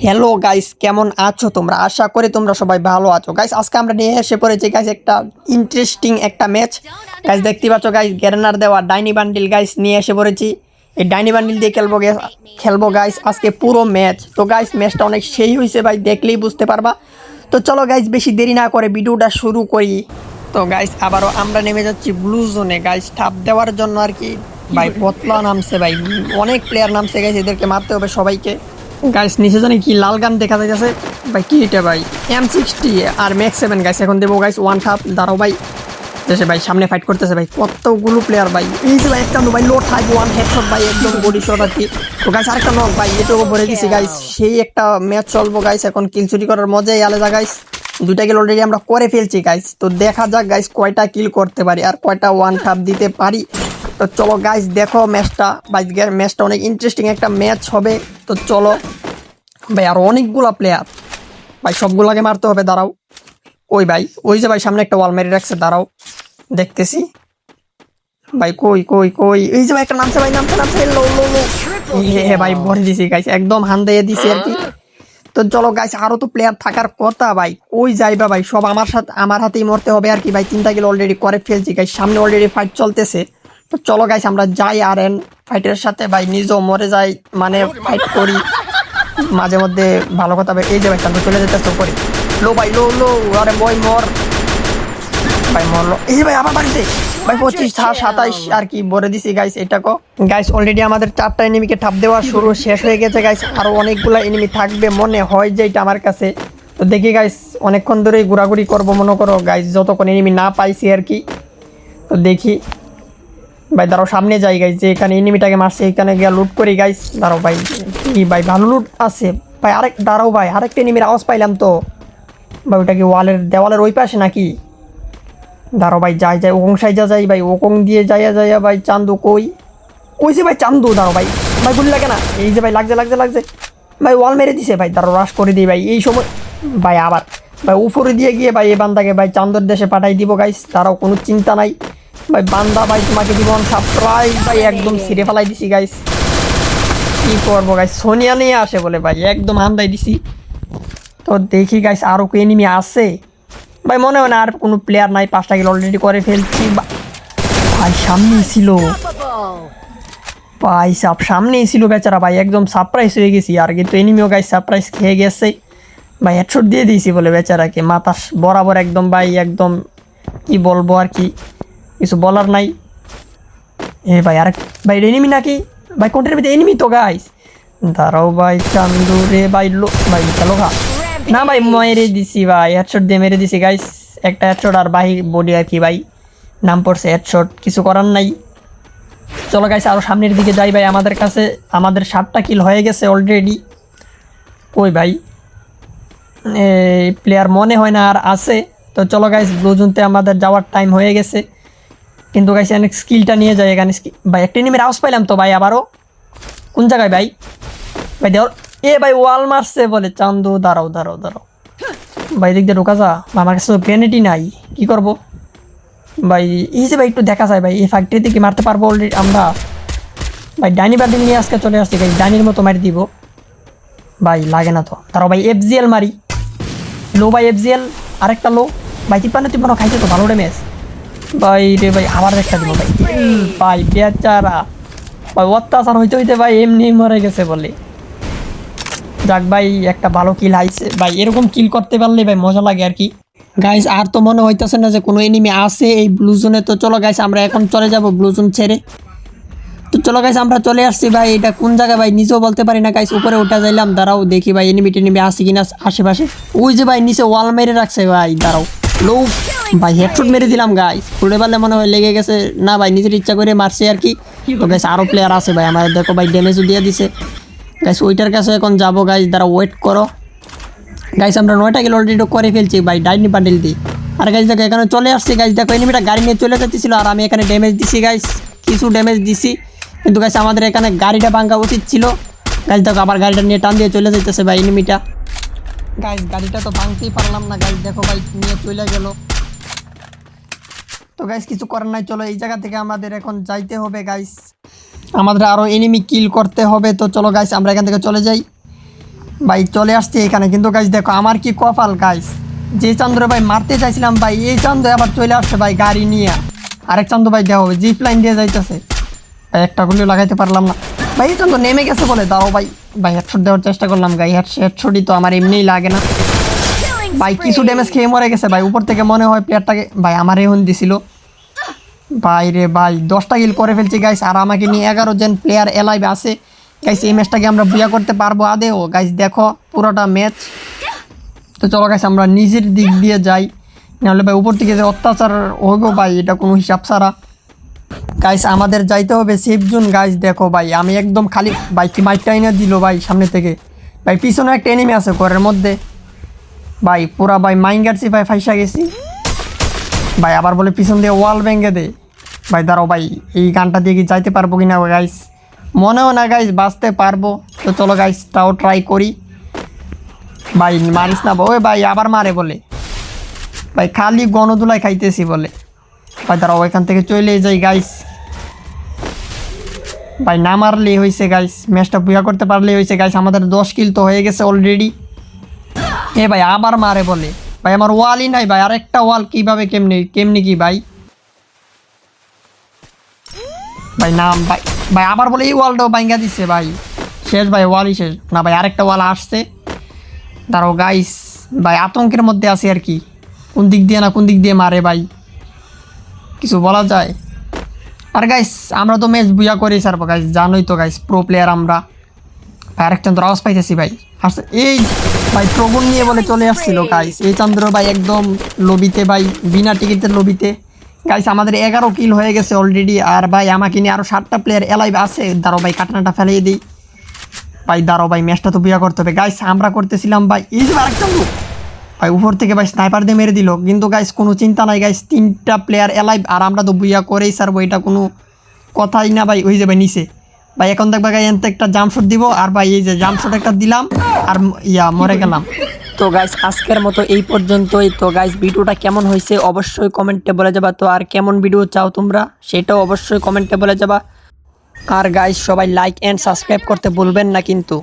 Hello guys, কেমন আছো তোমরা? আশা করি তোমরা সবাই ভালো আছো। গাইস আজকে আমরা নিয়ে এসে পড়েছি গাইস একটা ইন্টারেস্টিং একটা ম্যাচ। গাইস দেখতে পাচ্ছ গাইস, গ্যারেনার দেওয়া ডাইনি বান্ডিল গাইস নিয়ে এসে পড়েছি। এই ডাইনি বান্ডিল দিয়ে খেলবো গাইস আজকে পুরো ম্যাচ। তো গাইস ম্যাচটা অনেক সেই হয়েছে ভাই, দেখলেই বুঝতে পারবা। তো চলো গাইস বেশি দেরি না করে ভিডিওটা শুরু করি। তো গাইস আবারও আমরা নেমে যাচ্ছি ব্লু জোনে গাইস, ঠাপ দেওয়ার জন্য আর কি। ভাই পতলা নামছে ভাই, অনেক প্লেয়ার নামছে গাইস, এদেরকে মারতে হবে সবাইকে। গাইস নিচে জানি কি লাল গান দেখা যাচ্ছে ভাই, কি এটা ভাই? M60 আর ম্যাক্স 7 গাইস। এখন দেবো গাইস ওয়ান ঠাপ, দাঁড়াও ভাই। দেশে ভাই সামনে ফাইট করতেছে ভাই, কতগুলো প্লেয়ার ভাই। এই যে ভাই একটা ভাই লো ঠাই ওয়ান হেডশট ভাই, একদম বডি শট আর কি। তো গাইস আরেকটা নক ভাই, এটাও ভরে দিছি গাইস। সেই একটা ম্যাচ চলবো গাইস, এখন কিল চুরি করার মজাই আলাদা গাইস। দুইটা কিল অলরেডি আমরা করে ফেলছি গাইস। তো দেখা যাক গাইস কয়টা কিল করতে পারি আর কয়টা ওয়ান ঠাপ দিতে পারি। তো চলো গাইস দেখো ম্যাচটা ভাই, ম্যাচটা অনেক ইন্টারেস্টিং একটা ম্যাচ হবে। তো চলো ভাই, আর অনেকগুলা প্লেয়ার ভাই, সবগুলাকে মারতে হবে। দাঁড়াও, ওই ভাই ওই যে ভাই সামনে একটা ওয়াল মেরে রাখছে, দাঁড়াও দেখতেছি ভাই। কই কই কই, এই যে ভাই একটা নামছে ভাই, নামছে লো লো লো। হ্যাঁ ভাই ভরে দিছি গাইস, একদম হান দিয়ে দিছি আর কি। তো চলো গাইস, আরো তো প্লেয়ার থাকার কথা ভাই, ওই যাইবা ভাই সব আমার হাতেই মরতে হবে আর কি ভাই। তিনটা কিল অলরেডি করে ফেলছি গাইস, সামনে অলরেডি ফাইট চলতেছে। তো চলো গাইস আমরা যাই আর এন ফাইটের সাথে ভাই, নিজেও মরে যাই, মানে ফাইট করি মাঝে মধ্যে, ভালো কথা ভাই। এই যে ভাই শান্ত চলে যেতে তো করি, লো ভাই লো লো, আরে বই মর ভাই, মরলো। এই যে ভাই আবার বাড়িতে ভাই 25-27 আর কি ভরে দিছি গাইস। এটাকো গাইস অলরেডি আমাদের 4টা এনিমিকে ঠাপ দেওয়া শুরু শেষ হয়ে গেছে গাইস, আরো অনেকগুলা এনিমি থাকবে মনে হয় যে এটা আমার কাছে। তো দেখি গাইস অনেকক্ষণ ধরেই ঘোরাঘুরি করবো মনে করো গাইস, যতক্ষণ এনিমি না পাইছি আর কি। তো দেখি ভাই, দাঁড়াও সামনে যাই গাইস, যে এখানে এনিমিটাকে মারছে এখানে গিয়ে লুট করি গাইস। দাঁড়াও ভাই, কি ভাই ভালো লুট আছে ভাই। দাঁড়াও ভাই, আরেকটা এনিমির আওয়াজ পাইলাম তো ভাই। ওটা কি দেওয়ালের ওই পাশে নাকি? দাঁড়াও ভাই, যাই ওকং সাইজা যাই ভাই, ওকং দিয়ে যাইয়া ভাই। চান্দু কই? ওই যে ভাই চান্দু, দাঁড়াও ভাই, ভাই গুলি লাগে না। এই যে ভাই লাগছে ভাই, ওয়াল মেরে দিছে ভাই। দাঁড়াও রাশ করে দিই ভাই এই সময় ভাই। আবার ভাই উপরে দিয়ে গিয়ে ভাই এই বান্দাকে ভাই চান্দুর দেশে পাঠাই দিব গাইস। তারাও কোনো চিন্তা নাই ভাই। বান্দা ভাই তোমাকে দিব সারপ্রাইজ ভাই, একদম ছিঁড়ে ফেলাই দিছি গাইস। কি করবো গাইস, সোনিয়া নিয়ে আসে বলে ভাই, একদম হান্দাই দিছি। তো দেখি গাইস আরও কি এনিমি আছে ভাই, মনে হয় না আর কোনো প্লেয়ার নাই। 5টা কিল অলরেডি করে ফেলছি ভাই। সামনেই ছিল ভাই, সামনেই ছিল বেচারা ভাই, একদম সারপ্রাইজ হয়ে গেছি আর কিন্তু এনিমিও গাইস সারপ্রাইজ খেয়ে গেছে ভাই। হেডশট দিয়ে দিয়েছি বলে বেচারাকে মাথা বরাবর একদম ভাই, একদম কি বলবো আর কি, কিছু বলার নাই। এ ভাই আরেক ভাই এনিমি নাকি ভাই? কোনটার ভিতরে এনিমি তো গাইস। দাঁড়াও ভাই চান্দু রে ভাই, লো ভাই চলো খা না ভাই, মেরে দিছি ভাই, হেডশট দিয়ে মেরে দিছি গাইস। একটা হেডশট আর ভাই বডি আর কি ভাই, নাম পড়ছে হেডশট, কিছু করার নাই। চলো গাইস আরও সামনের দিকে যাই ভাই, আমাদের 7টা কিল হয়ে গেছে অলরেডি। কই ভাই প্লেয়ার মনে হয় না আর আছে। তো চলো গাইস ব্লু জোনতে আমাদের যাওয়ার টাইম হয়ে গেছে, কিন্তু গাইস অনেক স্কিলটা নিয়ে যায় এখানে ভাই। একটা এনিমির আওয়াজ পাইলাম তো ভাই, আবারও কোন জায়গায় ভাই? ভাই দেওয়ার এ ভাই ওয়াল মারছে বলে চান্দু। দাঁড়াও ভাই, দিক দিয়ে ঢোকা যা। আমার কাছে তো গ্রেনেডই নাই, কি করব ভাই? এই যে ভাই একটু দেখা যায় ভাই, এই ফ্যাক্টরিতে কি মারতে পারবো অলরেডি আমরা ভাই? ডাইনি বান্ডিল নিয়ে আজকে চলে আসছি ভাই, ডাইনির মতো মারি দিব ভাই। লাগে না তো, তারাও ভাই FGL মারি। লো ভাই FGL, আরেকটা লো ভাই। তিপ্পান্ন খাইছে তো, ভালো ড্যামেজ ভাই রে ভাই। আবার একটা দিব ভাই ভাই, বেচারা ভাই অত্যাচার হইতে ভাই এমনি মরে গেছে বলে। যাক ভাই একটা ভালো কিল হাইছে ভাই, এরকম কিল করতে পারলে ভাই মজা লাগে আর কি। গাইস আর তো মনে হইতেছে না যে কোনো এনিমি আছে এই ব্লু জোনে। তো চলো গাইস আমরা এখন চলে যাব ব্লু জোন ছেড়ে। তো চলো গাইস আমরা চলে আসছি ভাই, এটা কোন জায়গা ভাই নিজেও বলতে পারি না গাইস। উপরে উঠা যাইলাম, দাঁড়াও দেখি ভাই এনিমি আছে কিনা আশেপাশে। ওই যে ভাই নিচে ওয়াল মেরে রাখছে ভাই, দাঁড়াও লো ভাই, হেডশট মেরে দিলাম গাইস। উড়ে পারলে মনে হয় লেগে গেছে না ভাই, নিজের ইচ্ছা করে মারছে আর কি। তো গাইস আরও প্লেয়ার আছে ভাই আমাদের, দেখো ভাই ড্যামেজও দিয়ে দিছে গাইস। ওইটার কাছে এখন যাবো গাইস, দাঁড়া ওয়েট করো গাইস। আমরা 9টা কিল অলরেডি করে ফেলছি ভাই ডাইনি বান্ডেল দিয়ে। আর গাইস দেখো এখানে চলে আসছি গাইস, দেখো এনিমিটা গাড়ি নিয়ে চলে যাচ্ছিল আর আমি এখানে ড্যামেজ দিছি গাইস, কিছু ড্যামেজ দিছি। কিন্তু গাইস আমাদের এখানে গাড়িটা ভাঙা উচিত ছিল গাইস। দেখো আবার গাড়িটা নিয়ে টান দিয়ে চলে যাইতেছে ভাই এনিমিটা। গাইস গাড়িটা তো ভাঙতেই পারলাম না গাইস, দেখো ভাই নিয়ে চলে গেল। তো গাইস কিছু করার নাই, চলো এই জায়গা থেকে আমাদের এখন যাইতে হবে গাইস, আমাদের আরও এনিমি কিল করতে হবে। তো চলো গাইস আমরা এখান থেকে চলে যাই। ভাই চলে আসছে এখানে, কিন্তু গাইস দেখো আমার কি কপাল গাইস, যে চান্দ্র ভাই মারতে চাইছিলাম ভাই এই চান্দ্র আবার চলে আসছে ভাই গাড়ি নিয়ে। আরেক চান্দ্র ভাই দেখো জিপ লাইন দিয়ে যাইতেছে ভাই, একটা গুলিও লাগাইতে পারলাম না ভাই। এই চান্দ্র নেমে গেছে বলে দাও ভাই, ভাই হেডশট দেওয়ার চেষ্টা করলাম গাই, হেডশটই তো আমার এমনিই লাগে না ভাই, কিছু ড্যামেজ খেয়ে মরে গেছে ভাই। উপর থেকে মনে হয় প্লেয়ারটাকে ভাই আমার এখন দিছিল ভাই রে ভাই, 10টা কিল করে ফেলছি গাইস, আর আমাকে নিয়ে 11 জন প্লেয়ার এলাইভ আছে গাইস। এই ম্যাচটাকে আমরা বুয়া করতে পারবো আদেও গাইস, দেখো পুরোটা ম্যাচ। তো চলো গাইস আমরা নিজের দিক দিয়ে যাই, নাহলে ভাই উপর থেকে যে অত্যাচার হইব ভাই এটা কোনো হিসাব ছাড়া। গাইস আমাদের যাইতে হবে সেফ জোন গাইস। দেখো ভাই আমি একদম খালি ভাই, কি মাইকটা এনে দিল ভাই সামনে থেকে ভাই, পিছনে একটা এনিমি আছে ঘরের মধ্যে ভাই, পুরা ভাই মাইঙ্গারছি ভাই, ফাইসা গেছি ভাই। আবার বলে পিছন দিয়ে ওয়াল ভেঙে দে ভাই। দাঁড়াও ভাই এই গানটা দিয়ে কি যাইতে পারবো কিনা গাইস, মনেও না গাইস বাঁচতে পারবো। তো চলো গাইস তাও ট্রাই করি ভাই, মারিস না ওই ভাই, আবার মারে বলে ভাই, খালি গণদুলাই খাইতেছি বলে ভাই। দাঁড়াও ওইখান থেকে চলে যাই গাইস ভাই, না মারলেই হয়েছে গাইস, ম্যাচটা বুয়া করতে পারলেই হয়েছে গাইস। আমাদের 10 কিল তো হয়ে গেছে অলরেডি। এ ভাই আবার মারে বলে ভাই, আমার ওয়ালই নাই ভাই, আরেকটা ওয়াল কিভাবে কেমনি কি ভাই, ভাই নাম ভাই, ভাই আবার বলে এই ওয়ালটাও ভাঙ্গা দিচ্ছে ভাই, শেষ ভাই ওয়ালই শেষ না ভাই, আরেকটা ওয়াল আসছে। দাঁড়াও গাইস ভাই আতঙ্কের মধ্যে আছে আর কি, কোন দিক দিয়ে না কোন দিক দিয়ে মারে ভাই, কিছু বলা যায়। আর গাইস আমরা তো ম্যাচ বুয়া করেই সারবো গাইস, জানোই তো গাইস প্রো প্লেয়ার আমরা। ভাই আরেক চন্দ্র আওয়াজ পাইতেছি ভাই, আসছে এই ভাই প্রবণ নিয়ে বলে চলে আসছিল গাইস। এই চন্দ্র ভাই একদম লবিতে ভাই, বিনা টিকিটের লবিতে গাইস। আমাদের 11 কিল হয়ে গেছে অলরেডি, আর ভাই আমাকে নিয়ে আরও 7টা প্লেয়ার এলাইভ আছে। দাঁড়াও ভাই কাটনাটা ফেলিয়ে দিই ভাই, দাঁড়াও ভাই ম্যাচটা তো বুয়া করতে হবে গাইস। আমরা করতেছিলাম ভাই, এই যে আরেক চন্দ্র ভাই উপর থেকে ভাই স্নাইপার দিয়ে মেরে দিল, কিন্তু গাইস কোনো চিন্তা নাই গাইস, 3টা প্লেয়ার এলাইভ, আর আমরা তো বুয়া করেই সারবো, এটা কোনো কথাই না ভাই। ওই যে ভাই নিচে ভাই, এখন দেখবা গাই এনতে একটা জাম্পশট দিব, আর ভাই এই যে জাম্পশট একটা দিলাম আর মরে গেলাম। তো গাইস আজকের মতো এই পর্যন্তই। তো গাইস ভিডিওটা কেমন হয়েছে অবশ্যই কমেন্টে বলে যাবা। তো আর কেমন ভিডিও চাও তোমরা সেটাও অবশ্যই কমেন্টে বলে যাবা। আর গাইস সবাই লাইক এন্ড সাবস্ক্রাইব করতে ভুলবেন না কিন্তু।